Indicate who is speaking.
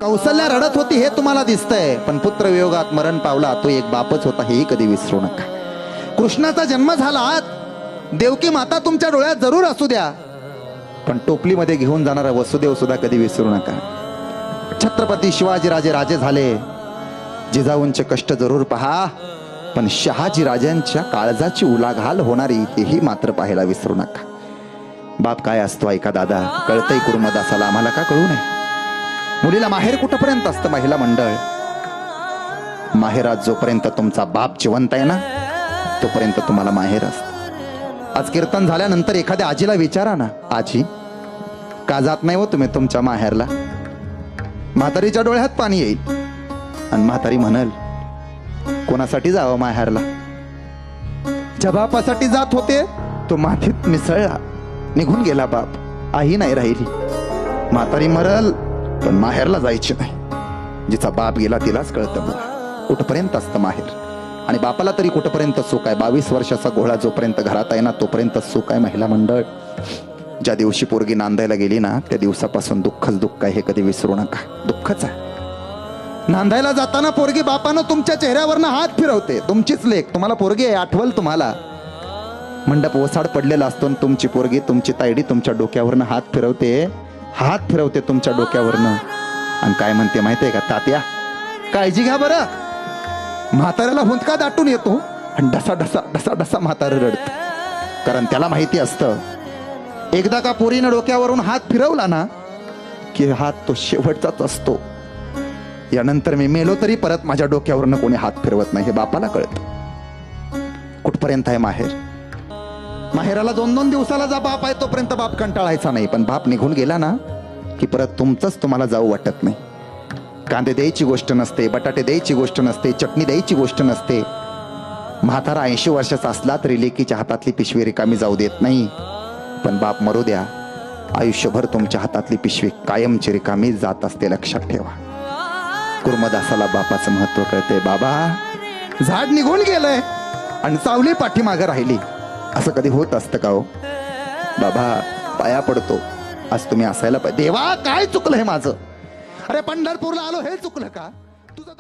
Speaker 1: कौसल्या रडत होती हे तुम्हाला दिसतंय, पण पुत्र वियोगात मरण पावला तो एक बापच होता हेही कधी विसरू नका. कृष्णाचा जन्म झाला, देवकी माता तुमच्या डोळ्यात जरूर असू द्या, पण टोपलीमध्ये घेऊन जाणारा वसुदेव सुद्धा कधी विसरू नका. छत्रपती शिवाजी राजे राजे झाले, जिजाऊंचे कष्ट जरूर पहा, पण शहाजी राजांच्या काळजाची उलाघाल होणारी हेही मात्र पाहायला विसरू नका. बाप काय असतो ऐका दादा, कळतंय कुर्मदासाला, आम्हाला का कळू नये. मुलीला माहेर कुठपर्यंत असतं महिला मंडळ? माहेरात जोपर्यंत तुमचा बाप जिवंत आहे ना, तोपर्यंत तुम्हाला माहेर असतं. आज कीर्तन झाल्यानंतर एखाद्या आजीला विचारा ना, आजी का जात नाही हो तुम्ही तुमच्या माहेरला? म्हातारीच्या डोळ्यात पाणी येईल आणि म्हातारी म्हणाल, कोणासाठी जावं माहेरला? ज्या बापासाठी जात होते तो मातीत मिसळला, निघून गेला बाप, आई नाही राहिली. म्हातारी मरल पण माहेरला जायची नाही. जिचा बाप गेला तिलाच कळतं मला कुठपर्यंत असतं माहेर, आणि बापाला तरी कुठपर्यंत सुख आहे. 22 वर्षाचा घोळा जोपर्यंत घरात आहे ना, तोपर्यंत सुख आहे. महिला मंडळ, ज्या दिवशी पोरगी नांदायला गेली ना, त्या दिवसापासून दुःखच दुःख आहे, हे कधी विसरू नका. दुःखच आहे. नांदायला जाताना पोरगी बापानं तुमच्या चेहऱ्यावरनं हात फिरवते, तुमचीच लेक, तुम्हाला पोरगी आहे आठवल तुम्हाला. मंडप ओसाड पडलेला असतो, तुमची पोरगी तुमची तायडी तुमच्या डोक्यावरनं हात फिरवते तुमच्या डोक्यावरनं, आणि काय म्हणते माहितीये का, तात्या काळजी घ्या बरं. म्हाताऱ्याला हुंदका दाटून येतो आणि डसा डसा डसा डसा म्हातारं रडत, कारण त्याला माहिती असतं एकदा का पोरीनं डोक्यावरून हात फिरवला ना की हात तो शेवटचाच असतो. यानंतर मी मेलो तरी परत माझ्या डोक्यावरनं कोणी हात फिरवत नाही, हे बापाला कळत. कुठपर्यंत आहे माहेर? माहेराला 2-2 दिवसाला जा बाप आहे तोपर्यंत बाप कंटाळायचा नाही, पण बाप निघून गेला ना की परत तुमचंच तुम्हाला जाऊ वाटत नाही. कांदे द्यायची गोष्ट नसते, बटाटे द्यायची गोष्ट नसते, चटणी द्यायची गोष्ट नसते. म्हातारा 80 वर्षाचा असला तरी लेकीच्या हातातली पिशवी रिकामी जाऊ देत नाही, पण बाप मरू द्या, आयुष्यभर तुमच्या हातातली पिशवी कायमची रिकामी जात असते, लक्षात ठेवा. कुर्मदासाला बापाचं महत्व कळते. बाबा झाड निघून गेलंय आणि सावली पाठीमागं राहिली, असं कधी होत असतं का हो? बाबा पाया पडतो, आज तुम्ही असायला पाहिजे. देवा काय चुकलं हे माझं? अरे पंढरपूरला आलो हे चुकलं का तुझं?